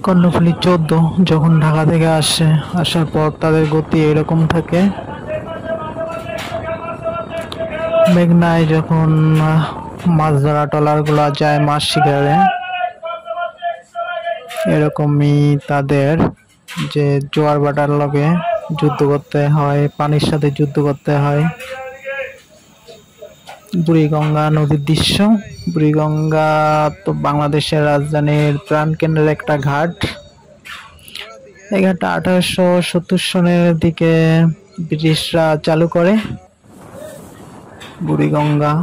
কর্ণফুলী 14 যখন ঢাকা থেকে আসে, আসার পর তাদের গতি এরকম থাকে। মেঘনায় যখন মাছ ধরা ট্রলার গুলা যায় মাছ শিকারে, এরকমই তাদের যে জোয়ার ভাটার লগে যুদ্ধ করতে হয়, পানির সাথে যুদ্ধ করতে হয়। বুড়িগঙ্গা নদীর দৃশ্য। বুড়িগঙ্গা তো বাংলাদেশের রাজধানীর প্রাণকেন্দ্রের একটা ঘাট। এই ঘাটটা 1870 সনের দিকে ব্রিটিশরা চালু করে। বুড়িগঙ্গা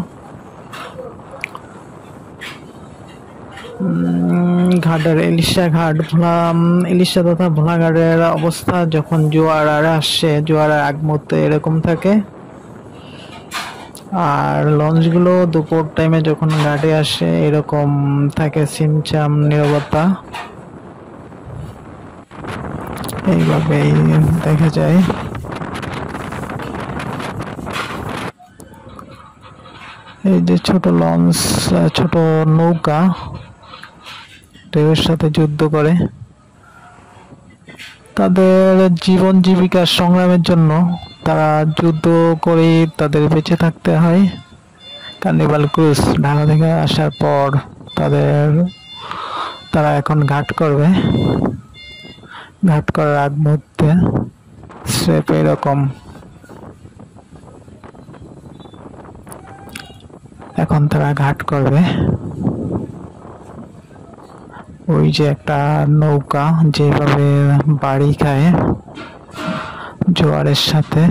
ঘাটের ইলিশা ঘাট, ইলিশা তথা ভোলাঘাটের অবস্থা যখন জোয়ার আর আসে, জোয়ারের আগ মুহূর্তে এরকম থাকে। আর লঞ্চগুলো দুপুর টাইমে যখন ঘাটে আসে এরকম থাকে, ছিমছাম নীরবতা। এইভাবেই দেখা যায়। এই যে ছোট লঞ্চ, ছোট নৌকা ঢেউয়ের সাথে যুদ্ধ করে, তাদের জীবন জীবিকার সংগ্রামের জন্য তারা যুদ্ধ করে তাদের বেঁচে থাকতে হয়। কার্নিভাল ক্রুজ ঢাকা থেকে আসার পর তারা এখন ঘাট করবে। ঘাট করার আগ মুহূর্তে স্রেফ এরকম। এখন তারা ঘাট করবে। ওই যে একটা নৌকা যেভাবে বাড়ি খায় জোয়ারের সাথে,